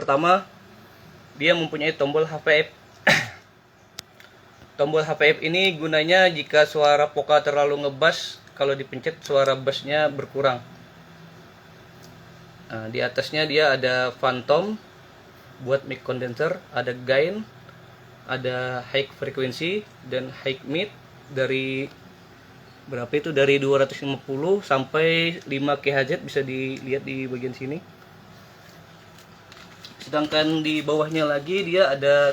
pertama dia mempunyai tombol HVF. Tombol HVF ini gunanya jika suara vokal terlalu ngebass, kalau dipencet suara bassnya berkurang. Nah, di atasnya dia ada phantom buat mic condenser, ada gain, ada high frequency dan high mid dari berapa itu, dari 250 sampai 5 kHz, bisa dilihat di bagian sini. Sedangkan di bawahnya lagi dia ada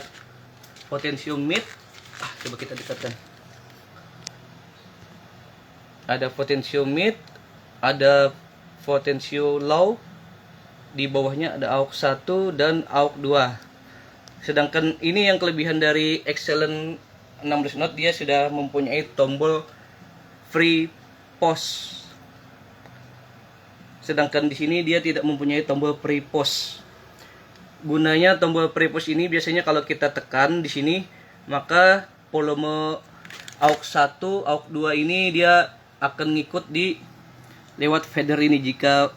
potentium mid. Coba kita dekatkan. Ada potentium mid, ada potentium low. Di bawahnya ada AUX 1 dan AUX 2. Sedangkan ini yang kelebihan dari Excellent 16 Note, dia sudah mempunyai tombol free pause. Sedangkan di sini dia tidak mempunyai tombol free pause. Gunanya tombol free pause ini biasanya kalau kita tekan di sini, maka volume AUX 1, AUX 2 ini dia akan ngikut di lewat fader ini. Jika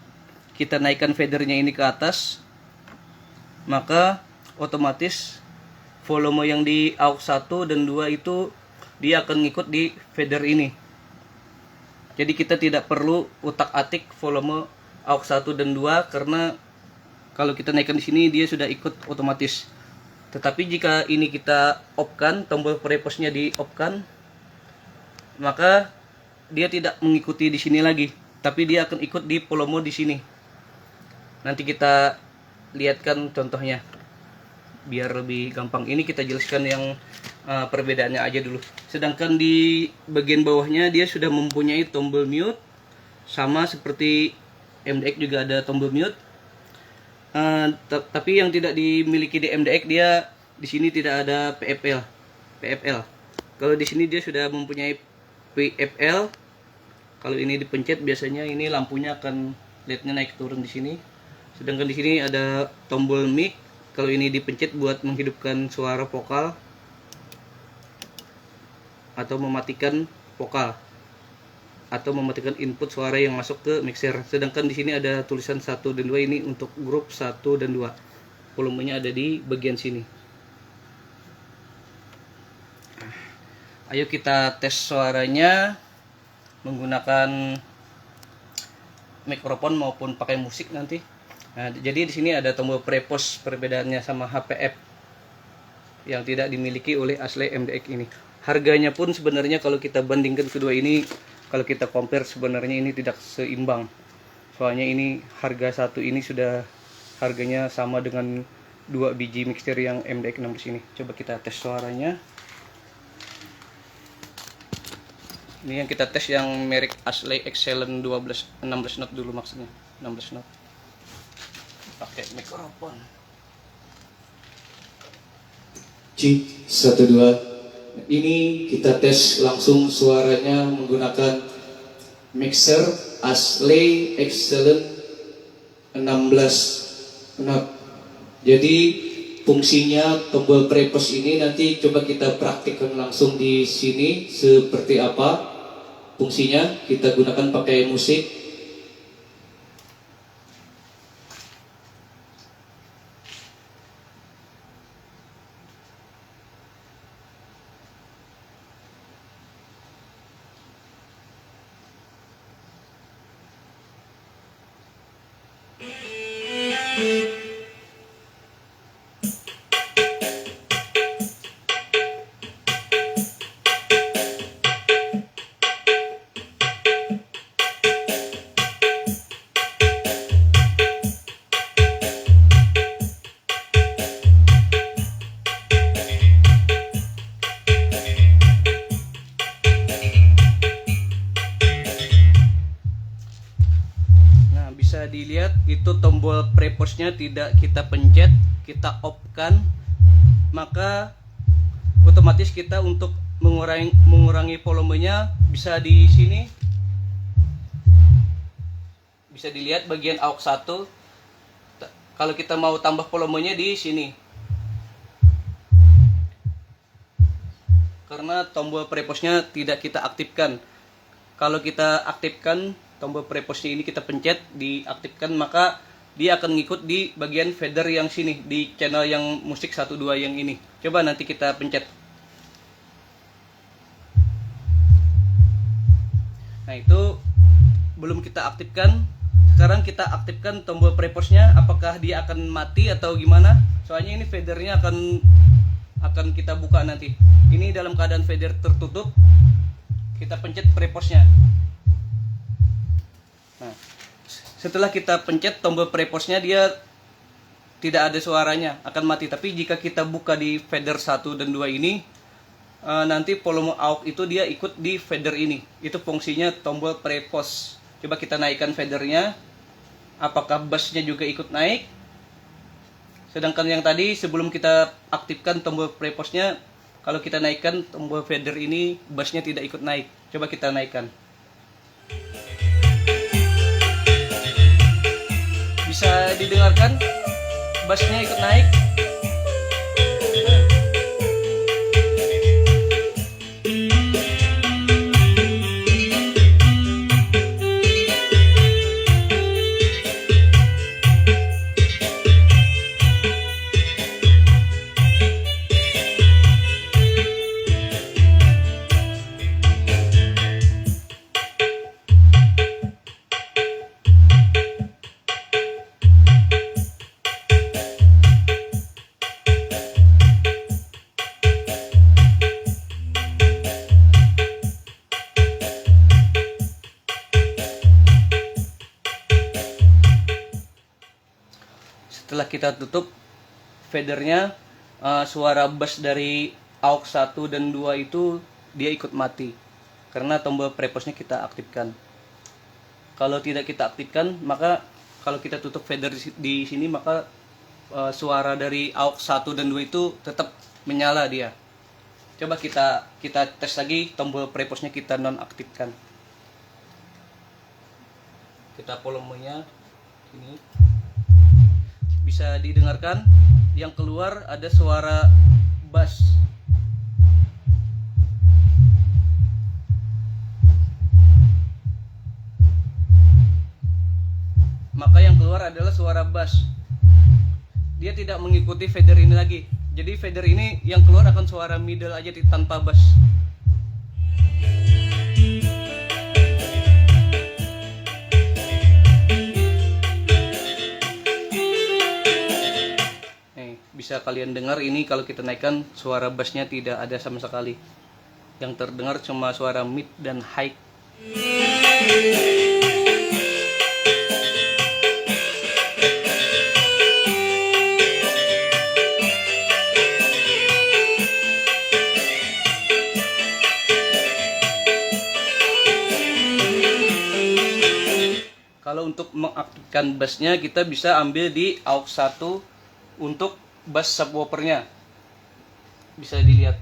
kita naikkan fadernya ini ke atas, maka otomatis volume yang di AUX 1 dan 2 itu dia akan ngikut di fader ini. Jadi kita tidak perlu utak-atik volume AUX 1 dan 2, karena kalau kita naikkan di sini dia sudah ikut otomatis. Tetapi jika ini kita off-kan, tombol pre-pause-nya di off-kan, maka dia tidak mengikuti di sini lagi, tapi dia akan ikut di volume di sini. Nanti kita lihatkan contohnya biar lebih gampang. Ini kita jelaskan yang perbedaannya aja dulu. Sedangkan di bagian bawahnya dia sudah mempunyai tombol mute, sama seperti MDX juga ada tombol mute. Tapi yang tidak dimiliki di MDX, dia di sini tidak ada PFL. Kalau di sini dia sudah mempunyai PFL. Kalau ini dipencet biasanya ini lampunya akan LED-nya naik turun di sini. Sedangkan di sini ada tombol mic. Kalau ini dipencet buat menghidupkan suara vokal atau mematikan vokal atau mematikan input suara yang masuk ke mixer. Sedangkan di sini ada tulisan 1 dan 2, ini untuk grup 1 dan 2. Volumenya ada di bagian sini. Ayo kita tes suaranya menggunakan mikrofon maupun pakai musik nanti. Nah, jadi di sini ada tombol pre-pause, perbedaannya sama HVF yang tidak dimiliki oleh asli MDX ini. Harganya pun sebenarnya kalau kita bandingkan kedua ini, kalau kita compare sebenarnya ini tidak seimbang. Soalnya ini harga satu ini sudah harganya sama dengan 2 biji mixer yang MDX 16 ini. Coba kita tes suaranya. Ini yang kita tes yang merek asli Excellent 16 Note dulu, maksudnya 16 Note. Pakai mikrofon. Cik 1 2. Ini kita tes langsung suaranya menggunakan mixer asli Excellent 16 Note. Jadi fungsinya tombol pre-pause ini nanti coba kita praktikkan langsung di sini seperti apa fungsinya. Kita gunakan pakai musik. Bisa dilihat itu tombol pre-pause-nya tidak kita pencet, kita off-kan, maka otomatis kita untuk mengurangi volumenya bisa di sini. Bisa dilihat bagian AUX 1. Kalau kita mau tambah volumenya di sini. Karena tombol pre-pause-nya tidak kita aktifkan. Kalau kita aktifkan tombol pre-pause ini, kita pencet diaktifkan, maka dia akan ngikut di bagian fader yang sini, di channel yang musik 1 2 yang ini. Coba nanti kita pencet. Nah, itu belum kita aktifkan. Sekarang kita aktifkan tombol preposnya, apakah dia akan mati atau gimana? Soalnya ini fadernya akan kita buka nanti. Ini dalam keadaan fader tertutup. Kita pencet preposnya. Nah, setelah kita pencet tombol preposnya, dia tidak ada suaranya, akan mati. Tapi jika kita buka di fader 1 dan 2 ini, nanti volume aux itu dia ikut di fader ini. Itu fungsinya tombol prepos. Coba kita naikkan fadernya, apakah bassnya juga ikut naik. Sedangkan yang tadi sebelum kita aktifkan tombol preposnya, kalau kita naikkan tombol fader ini, bassnya tidak ikut naik. Coba kita naikkan. Bisa didengarkan bassnya ikut naik. Setelah kita tutup fadernya, suara bass dari aux 1 dan 2 itu dia ikut mati karena tombol preposnya kita aktifkan. Kalau tidak kita aktifkan, maka kalau kita tutup fader di sini, maka suara dari aux 1 dan 2 itu tetap menyala dia. Coba kita tes lagi, tombol preposnya kita nonaktifkan. Kita volumenya ini. Bisa didengarkan, yang keluar ada suara bass. Maka yang keluar adalah suara bass. Dia tidak mengikuti fader ini lagi. Jadi fader ini yang keluar akan suara middle aja tanpa bass. Bisa kalian dengar ini, kalau kita naikkan suara bassnya tidak ada sama sekali. Yang terdengar cuma suara mid dan high. Kalau untuk mengaktifkan bassnya, kita bisa ambil di aux 1 untuk bass subwoofernya. Bisa dilihat.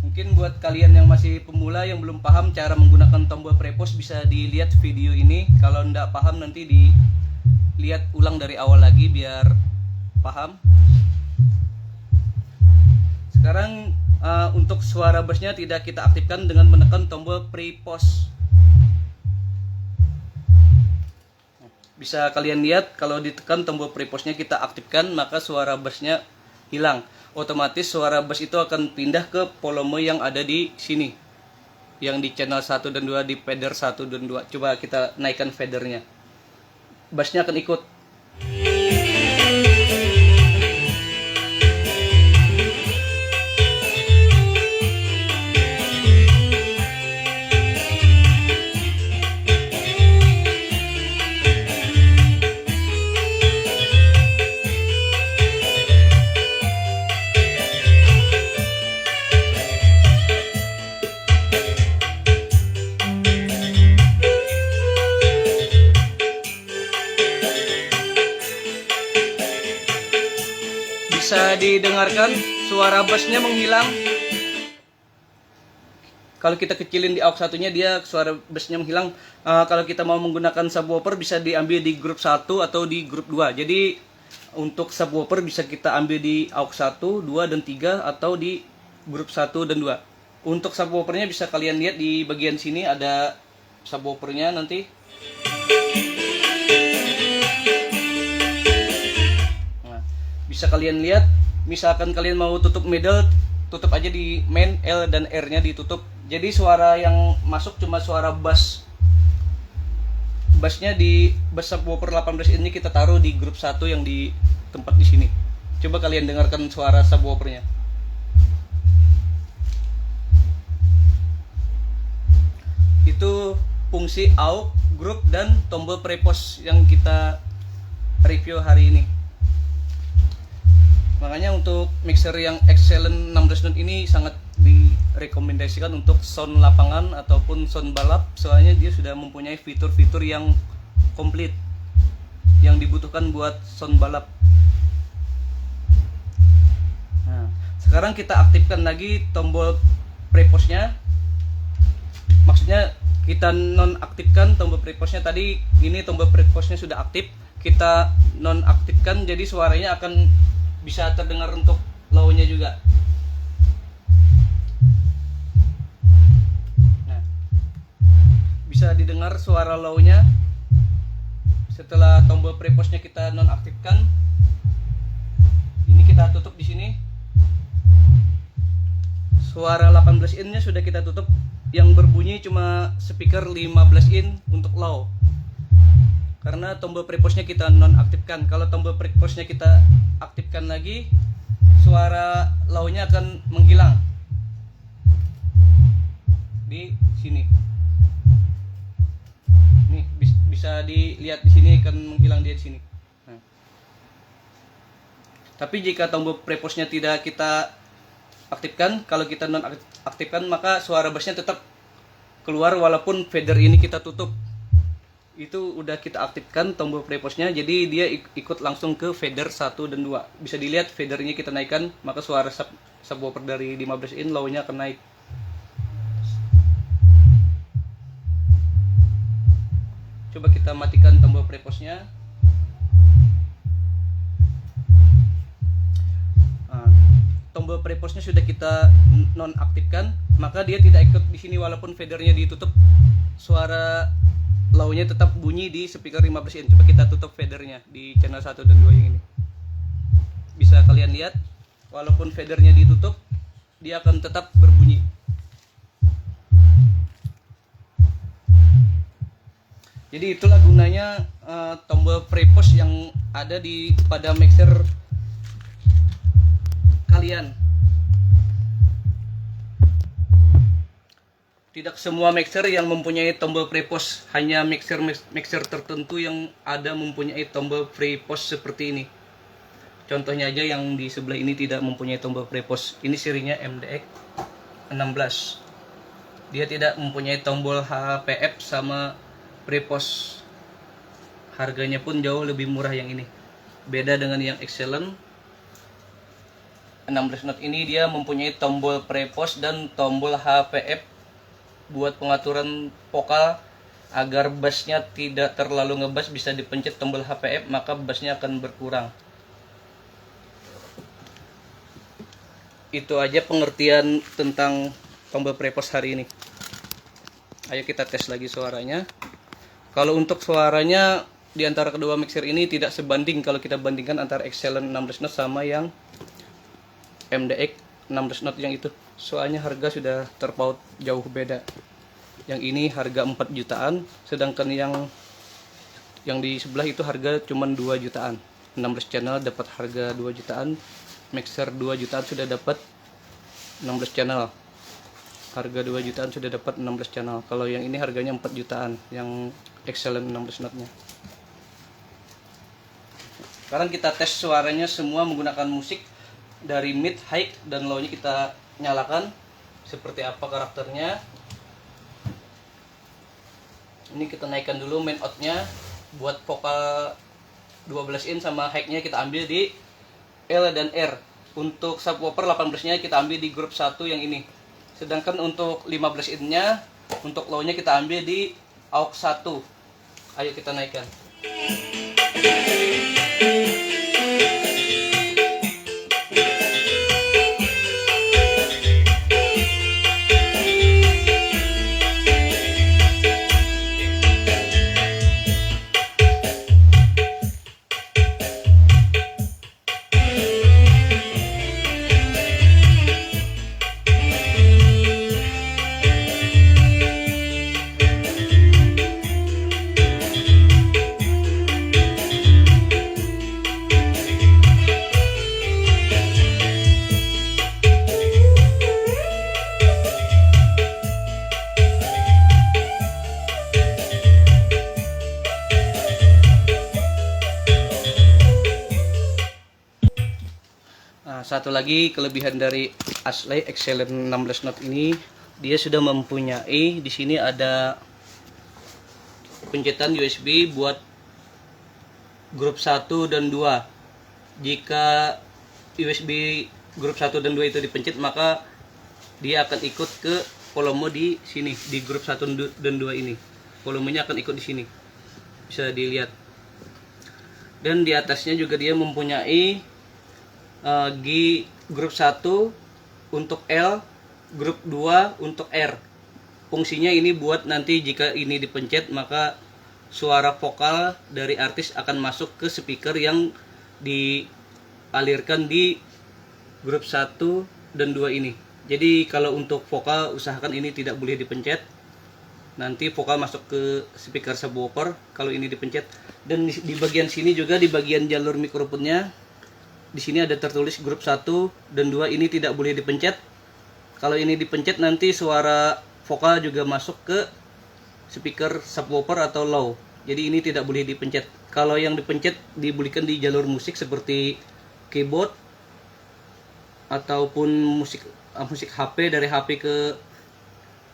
Mungkin buat kalian yang masih pemula yang belum paham cara menggunakan tombol prepos, bisa dilihat video ini. Kalau nggak paham, nanti dilihat ulang dari awal lagi biar paham. Sekarang untuk suara bassnya tidak kita aktifkan dengan menekan tombol prepos. Bisa kalian lihat, kalau ditekan tombol preposnya kita aktifkan, maka suara bassnya hilang. Otomatis suara bass itu akan pindah ke volume yang ada di sini, yang di channel 1 dan 2, di fader 1 dan 2. Coba kita naikkan fadernya, bassnya akan ikut. Bisa didengarkan suara bassnya menghilang. Kalau kita kecilin di aux satunya, dia suara bassnya menghilang. Kalau kita mau menggunakan subwoofer, bisa diambil di grup 1 atau di grup 2. Jadi untuk subwoofer bisa kita ambil di aux 1, 2, dan 3, atau di grup 1 dan 2. Untuk subwoofernya bisa kalian lihat di bagian sini ada subwoofernya nanti. Nah, bisa kalian lihat, misalkan kalian mau tutup middle, tutup aja di main, L dan R-nya ditutup. Jadi suara yang masuk cuma suara bass. Bassnya di bass subwoofer 18 ini kita taruh di grup 1 yang di tempat di sini. Coba kalian dengarkan suara subwoofernya. Itu fungsi AUX, group, dan tombol prepost yang kita review hari ini. Makanya untuk mixer yang Excellent 16 note ini sangat direkomendasikan untuk sound lapangan ataupun sound balap, soalnya dia sudah mempunyai fitur-fitur yang komplit yang dibutuhkan buat sound balap. Nah, sekarang kita aktifkan lagi tombol prepostnya. Maksudnya kita nonaktifkan tombol prepostnya. Tadi ini tombol prepostnya sudah aktif, kita nonaktifkan, jadi suaranya akan bisa terdengar untuk low-nya juga. Nah, bisa didengar suara low-nya setelah tombol prepostnya kita nonaktifkan. Ini kita tutup di sini. Suara 18 in-nya sudah kita tutup. Yang berbunyi cuma speaker 15 in untuk low. Karena tombol prepostnya kita nonaktifkan. Kalau tombol prepostnya kita aktifkan lagi, suara low-nya akan menghilang di sini. Nih bisa dilihat di sini akan menghilang di sini. Nah. Tapi jika tombol prepostnya tidak kita aktifkan, kalau kita nonaktifkan, maka suara bassnya tetap keluar walaupun fader ini kita tutup. Itu udah kita aktifkan tombol prepostnya, jadi dia ikut langsung ke fader 1 dan 2. Bisa dilihat fadernya kita naikkan, maka suara subwoofer dari 15 in low-nya akan naik. Coba kita matikan tombol prepostnya. Tombol prepostnya sudah kita nonaktifkan, maka dia tidak ikut di sini walaupun fadernya ditutup. Suara low-nya tetap bunyi di speaker 15 in. Coba kita tutup fadernya di channel 1 dan 2 yang ini. Bisa kalian lihat, walaupun fadernya ditutup, dia akan tetap berbunyi. Jadi itulah gunanya tombol prepost yang ada pada mixer kalian. Tidak semua mixer yang mempunyai tombol prepost, hanya mixer tertentu yang ada mempunyai tombol prepost seperti ini. Contohnya aja yang di sebelah ini tidak mempunyai tombol prepost. Ini serinya MDX 16. Dia tidak mempunyai tombol HPF sama prepost. Harganya pun jauh lebih murah yang ini. Beda dengan yang Excellent 16 note ini, dia mempunyai tombol prepost dan tombol HPF buat pengaturan vokal agar bassnya tidak terlalu ngebass. Bisa dipencet tombol HPF, maka bassnya akan berkurang. Itu aja pengertian tentang tombol prepost hari ini. Ayo kita tes lagi suaranya. Kalau untuk suaranya di antara kedua mixer ini tidak sebanding kalau kita bandingkan antara Excellent 16 note sama yang MDX 16 note yang itu. Soalnya harga sudah terpaut jauh beda. Yang ini harga 4 jutaan, sedangkan yang di sebelah itu harga cuma 2 jutaan. 16 channel dapat harga 2 jutaan, mixer 2 jutaan sudah dapat 16 channel. Harga 2 jutaan sudah dapat 16 channel. Kalau yang ini harganya 4 jutaan, yang Excellent 16 note-nya. Sekarang kita tes suaranya semua menggunakan musik. Dari mid, high, dan low-nya kita nyalakan. Seperti apa karakternya. Ini kita naikkan dulu main out-nya. Buat vokal 12 in sama high-nya kita ambil di L dan R. Untuk subwoofer 18-nya kita ambil di grup 1 yang ini. Sedangkan untuk 15 in-nya, untuk low-nya kita ambil di AUX 1. Ayo kita naikkan. satu lagi kelebihan dari Ashley Excellent 16 Note ini, dia sudah mempunyai di sini ada pencetan USB buat grup 1 dan 2. Jika USB grup 1 dan 2 itu dipencet, maka dia akan ikut ke volume di sini, di grup 1 dan 2 ini. Volumenya akan ikut di sini. Bisa dilihat. Dan di atasnya juga dia mempunyai G grup 1 untuk L, grup 2 untuk R. Fungsinya ini buat nanti jika ini dipencet, maka suara vokal dari artis akan masuk ke speaker yang dialirkan di grup 1 dan 2 ini. Jadi kalau untuk vokal usahakan ini tidak boleh dipencet. Nanti vokal masuk ke speaker subwoofer kalau ini dipencet. Dan di bagian sini juga, di bagian jalur mikrofonnya, di sini ada tertulis grup 1 dan 2 ini tidak boleh dipencet. Kalau ini dipencet nanti suara vokal juga masuk ke speaker subwoofer atau low. Jadi ini tidak boleh dipencet. Kalau yang dipencet diberikan di jalur musik seperti keyboard ataupun musik HP, dari HP ke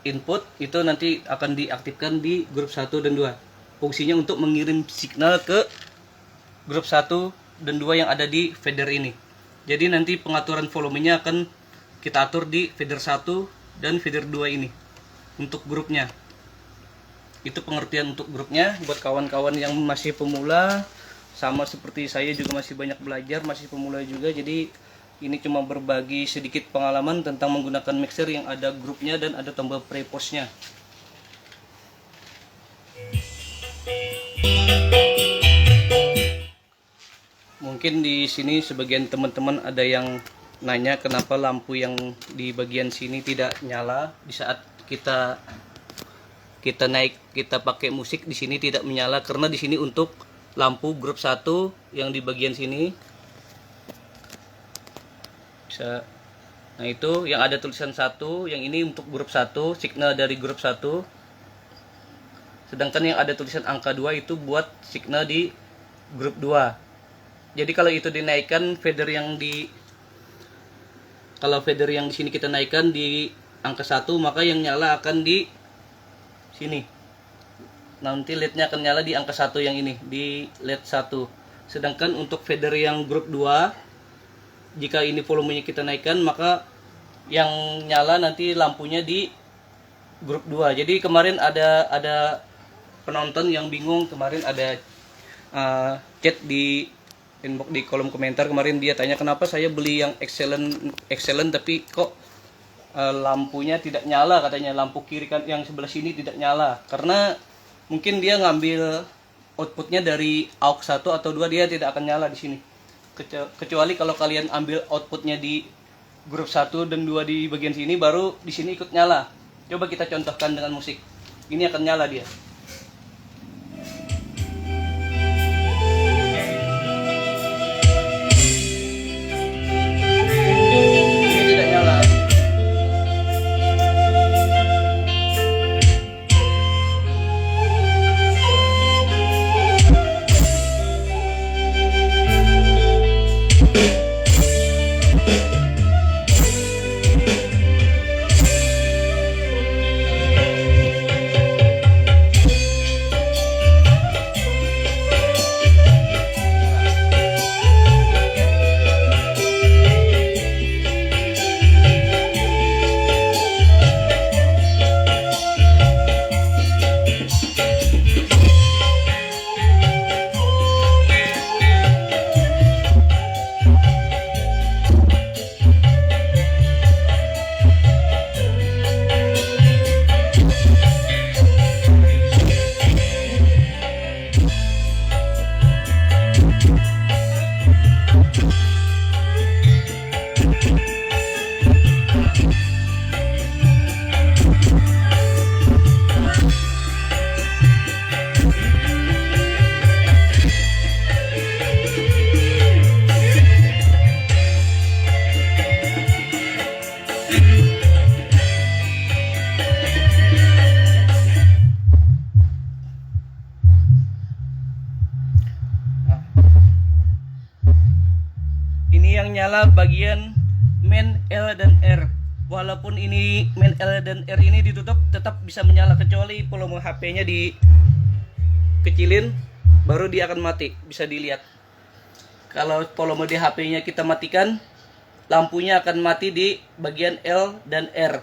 input, itu nanti akan diaktifkan di grup 1 dan 2. Fungsinya untuk mengirim signal ke grup 1 dan 2 yang ada di fader ini. Jadi nanti pengaturan volumenya akan kita atur di fader 1 dan fader 2 ini untuk grupnya. Itu pengertian untuk grupnya buat kawan-kawan yang masih pemula, sama seperti saya juga masih banyak belajar, masih pemula juga. Jadi ini cuma berbagi sedikit pengalaman tentang menggunakan mixer yang ada grupnya dan ada tombol pre-postnya. Mungkin di sini sebagian teman-teman ada yang nanya kenapa lampu yang di bagian sini tidak nyala di saat kita pakai musik. Di sini tidak menyala karena di sini untuk lampu grup 1 yang di bagian sini. Nah itu yang ada tulisan 1, yang ini untuk grup 1, signal dari grup 1. Sedangkan yang ada tulisan angka 2 itu buat signal di grup 2. Jadi kalau itu dinaikkan kalau fader yang di sini kita naikkan di angka 1, maka yang nyala akan di sini. Nanti LED-nya akan nyala di angka 1 yang ini, di LED 1. Sedangkan untuk fader yang grup 2, jika ini volumenya kita naikkan, maka yang nyala nanti lampunya di grup 2. Jadi kemarin ada penonton yang bingung, kemarin ada chat di inbox di kolom komentar. Kemarin dia tanya kenapa saya beli yang excellent tapi kok lampunya tidak nyala, katanya lampu kiri kan yang sebelah sini tidak nyala. Karena mungkin dia ngambil outputnya dari aux 1 atau 2, dia tidak akan nyala di sini. Kecuali kalau kalian ambil outputnya di grup 1 dan 2 di bagian sini, baru di sini ikut nyala. Coba kita contohkan dengan musik. Ini akan nyala dia. Ini tidak nyala. Ini yang nyala bagian main L dan R. Walaupun ini main L dan R ini ditutup, tetap bisa menyala kecuali volume HP-nya dikecilin, baru dia akan mati. Bisa dilihat. Kalau volume di HP-nya kita matikan, lampunya akan mati di bagian L dan R.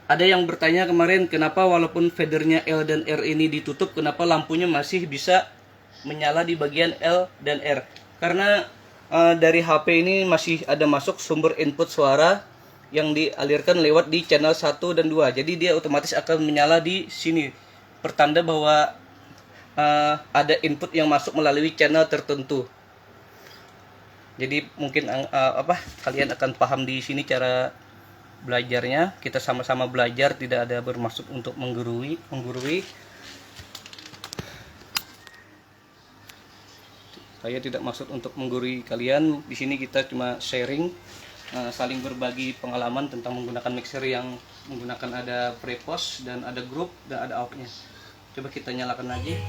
Ada yang bertanya kemarin, kenapa walaupun fadernya L dan R ini ditutup, kenapa lampunya masih bisa menyala di bagian L dan R? Karena dari HP ini masih ada masuk sumber input suara yang dialirkan lewat di channel 1 dan 2. Jadi dia otomatis akan menyala di sini. Pertanda bahwa ada input yang masuk melalui channel tertentu. Jadi mungkin kalian akan paham di sini cara belajarnya. Kita sama-sama belajar, tidak ada bermaksud untuk menggurui. Saya tidak maksud untuk menggurui kalian. Di sini kita cuma sharing, saling berbagi pengalaman tentang menggunakan mixer yang menggunakan ada prepost dan ada group dan ada out-nya. Coba kita nyalakan lagi.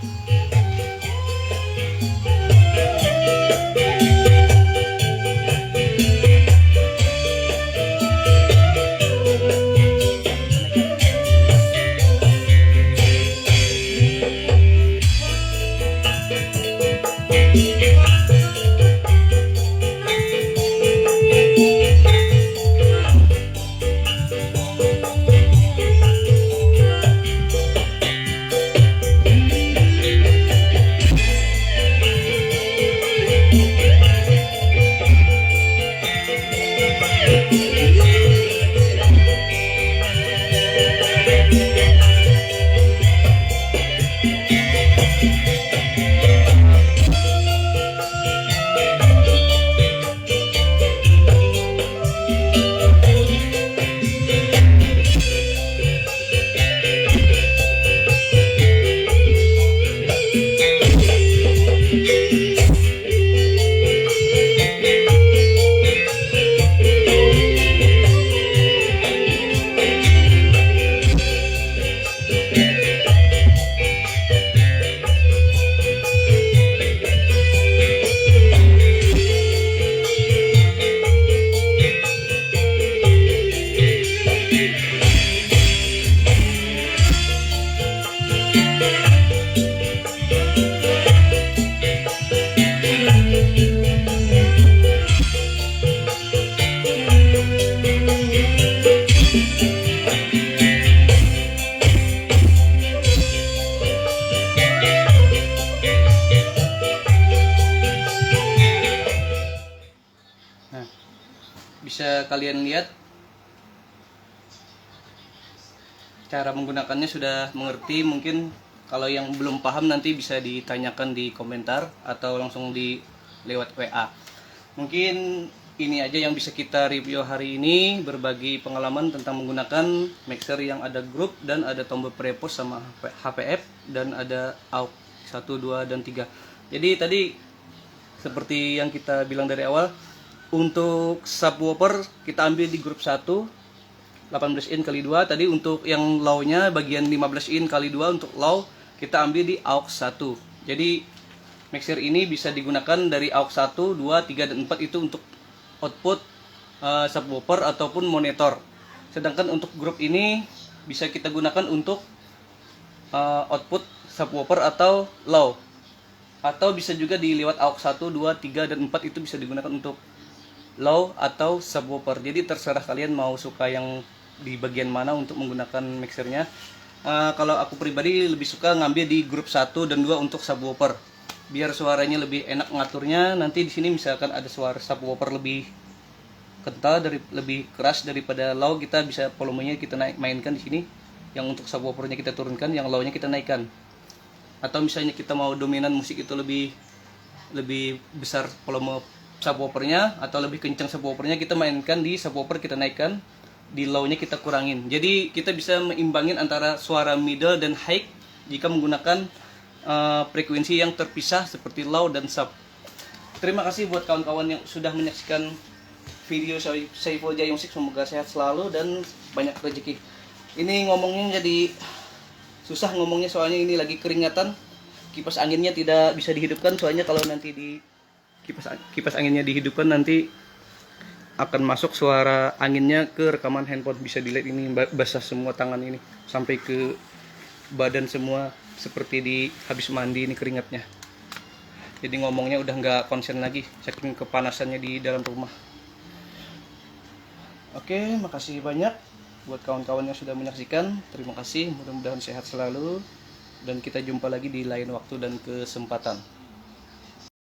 Bisa kalian lihat cara menggunakannya sudah mengerti. Mungkin kalau yang belum paham nanti bisa ditanyakan di komentar atau langsung di lewat WA. Mungkin ini aja yang bisa kita review hari ini, berbagi pengalaman tentang menggunakan mixer yang ada group dan ada tombol prepost sama HPF dan ada AUX 1, 2, dan 3. Jadi tadi seperti yang kita bilang dari awal, untuk subwoofer kita ambil di grup 1 18 in kali 2. Tadi untuk yang low-nya bagian 15 in kali 2 untuk low kita ambil di AUX 1. Jadi mixer ini bisa digunakan dari AUX 1, 2, 3, dan 4 itu untuk output subwoofer ataupun monitor. Sedangkan untuk grup ini bisa kita gunakan untuk output subwoofer atau low. Atau bisa juga di lewat AUX 1, 2, 3, dan 4 itu bisa digunakan untuk low atau subwoofer. Jadi terserah kalian mau suka yang di bagian mana untuk menggunakan mixernya. Kalau aku pribadi lebih suka ngambil di grup 1 dan 2 untuk subwoofer, biar suaranya lebih enak ngaturnya. Nanti di sini misalkan ada suara subwoofer lebih kental, lebih keras daripada low, kita bisa volumenya kita mainkan di sini. Yang untuk subwoofernya kita turunkan, yang low-nya kita naikkan. Atau misalnya kita mau dominan musik itu lebih besar volume subwoofernya atau lebih kencang subwoofernya, kita mainkan di subwoofer, kita naikkan, di low-nya kita kurangin. Jadi kita bisa meimbangin antara suara middle dan high jika menggunakan frekuensi yang terpisah seperti low dan sub. Terima kasih buat kawan-kawan yang sudah menyaksikan video Saiful Jaya Musik. Semoga sehat selalu dan banyak rezeki. Ini ngomongnya jadi susah ngomongnya soalnya ini lagi keringatan. Kipas anginnya tidak bisa dihidupkan soalnya kalau nanti kipas anginnya dihidupkan, nanti akan masuk suara anginnya ke rekaman handphone. Bisa dilihat ini basah semua tangan ini sampai ke badan semua, seperti di habis mandi ini keringatnya. Jadi ngomongnya udah nggak konsen lagi saking kepanasannya di dalam rumah. Oke, makasih banyak buat kawan-kawan yang sudah menyaksikan. Terima kasih, mudah-mudahan sehat selalu dan kita jumpa lagi di lain waktu dan kesempatan.